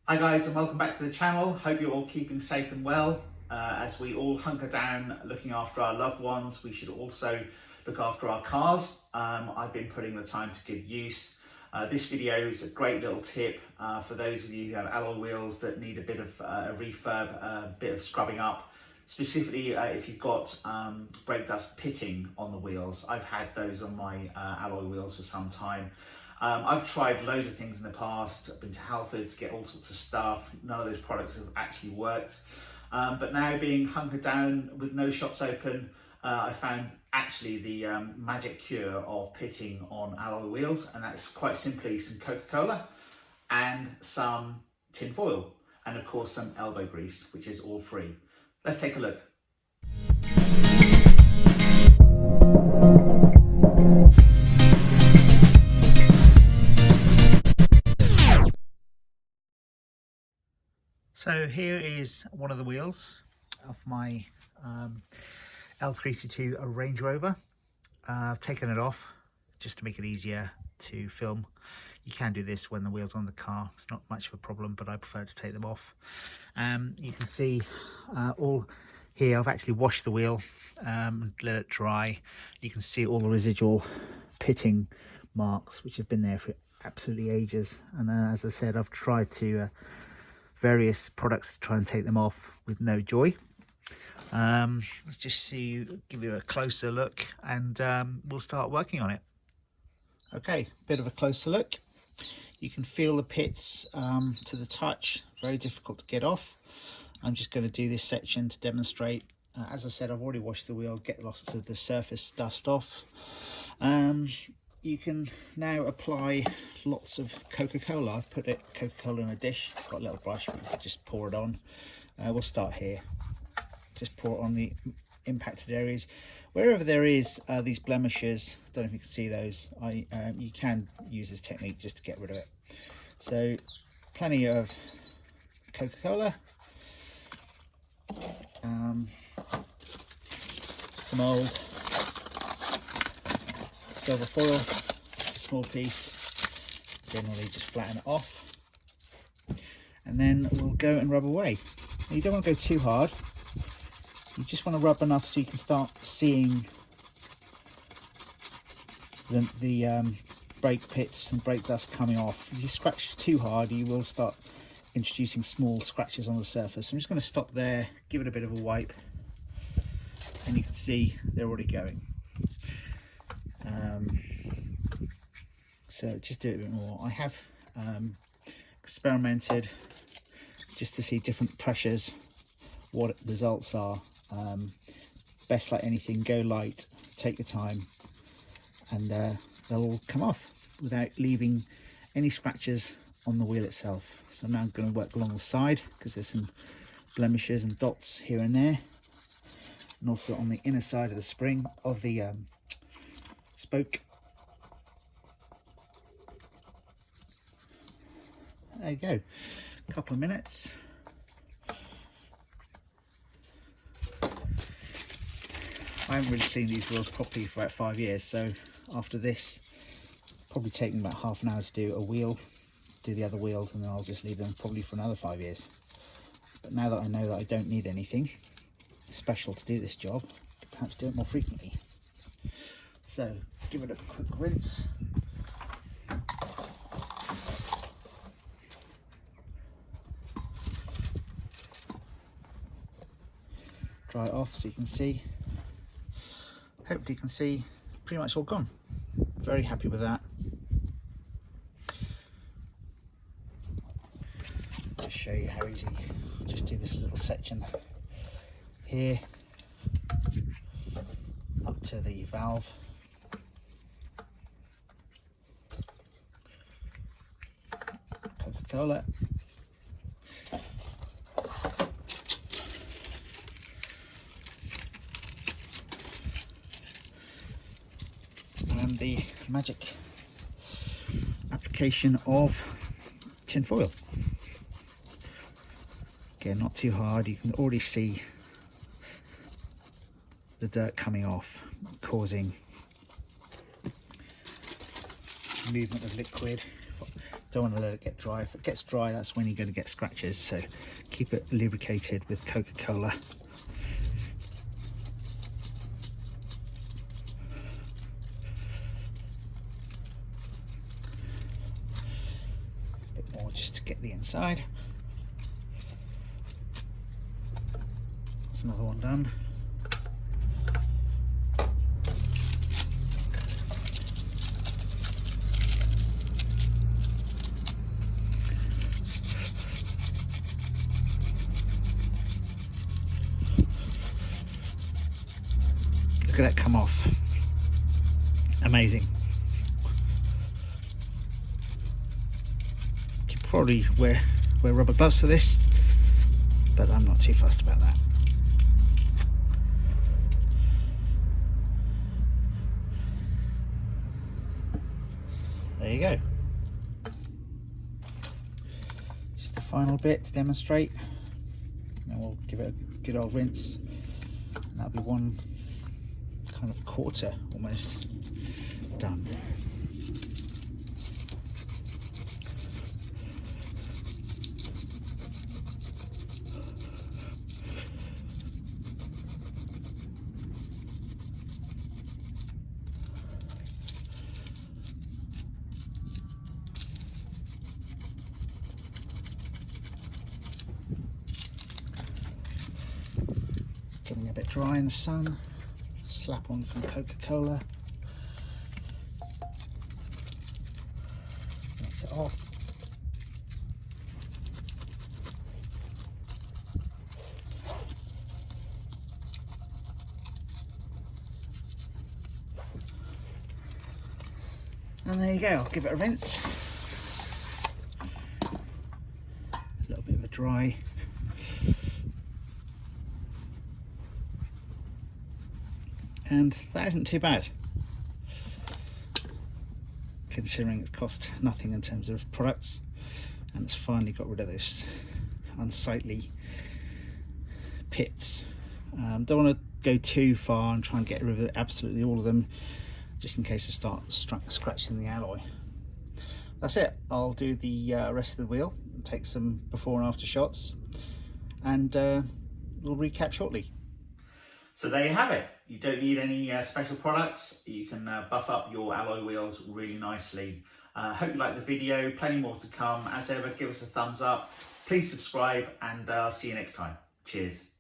Hi guys, and welcome back to the channel. Hope you're all keeping safe and well. As we all hunker down looking after our loved ones, we should also look after our cars. I've been putting the time to good use. This video is a great little tip for those of you who have alloy wheels that need a bit of a refurb, a bit of scrubbing up. Specifically if you've got brake dust pitting on the wheels. I've had those on my alloy wheels for some time. I've tried loads of things in the past. I've been to Halfords to get all sorts of stuff. None of those products have actually worked. But now being hunkered down with no shops open, I found actually the magic cure of pitting on alloy wheels, and that's quite simply some Coca-Cola and some tin foil, and of course some elbow grease, which is all free. Let's take a look. So here is one of the wheels of my L3C2 Range Rover. I've taken it off just to make it easier to film. You can do this when the wheel's on the car. It's not much of a problem, but I prefer to take them off. You can see all here, I've actually washed the wheel and let it dry. You can see all the residual pitting marks, which have been there for absolutely ages. And as I said, I've tried to various products to try and take them off with no joy. Let's just give you a closer look, and we'll start working on it. Okay, bit of a closer look. You can feel the pits to the touch, very difficult to get off. I'm just going to do this section to demonstrate. As I said, I've already washed the wheel, get lots of the surface dust off. You can now apply lots of Coca-Cola. I've put Coca-Cola in a dish. I've got a little brush, but you can just pour it on. We'll start here. Just pour it on the impacted areas. Wherever there is these blemishes, don't know if you can see those, you can use this technique just to get rid of it. So plenty of Coca-Cola, some old silver foil, a small piece, generally just flatten it off, and then we'll go and rub away. Now, you don't want to go too hard, you just want to rub enough so you can start seeing the brake pits and brake dust coming off. If you scratch too hard, you will start introducing small scratches on the surface. I'm just going to stop there, give it a bit of a wipe, and you can see they're already going. So just do it a bit more. I have experimented just to see different pressures, what results are. Best like anything, go light, take your time, and they'll all come off without leaving any scratches on the wheel itself. So now I'm going to work along the side because there's some blemishes and dots here and there, and also on the inner side of the spring of the spoke. There you go, a couple of minutes. I haven't really cleaned these wheels properly for about 5 years, so after this, probably take me about half an hour to do a wheel, do the other wheels, and then I'll just leave them probably for another 5 years. But now that I know that I don't need anything special to do this job, perhaps do it more frequently. So give it a quick rinse. Dry it off so you can see. Hopefully you can see pretty much all gone. Very happy with that. Just show you how easy. Just do this little section here up to the valve. Coca-Cola. And the magic application of tin foil. Again, not too hard. You can already see the dirt coming off, causing movement of liquid. Don't want to let it get dry. If it gets dry, that's when you're going to get scratches. So keep it lubricated with Coca-Cola. A bit more just to get the inside. That's another one done. Look at that come off. Amazing. You could probably wear rubber gloves for this, but I'm not too fussed about that. There you go. Just the final bit to demonstrate. And we'll give it a good old rinse. And that'll be one kind of quarter almost done. Getting a bit dry in the sun. Slap on some Coca-Cola. Rinse it off. And there you go, I'll give it a rinse. A little bit of a dry. And that isn't too bad, considering it's cost nothing in terms of products, and it's finally got rid of those unsightly pits. Don't want to go too far and try and get rid of absolutely all of them, just in case I start scratching the alloy. That's it. I'll do the rest of the wheel and take some before and after shots, and we'll recap shortly. So there you have it. You don't need any special products. You can buff up your alloy wheels really nicely. Hope you liked the video. Plenty more to come. As ever, give us a thumbs up. Please subscribe, and I'll see you next time. Cheers.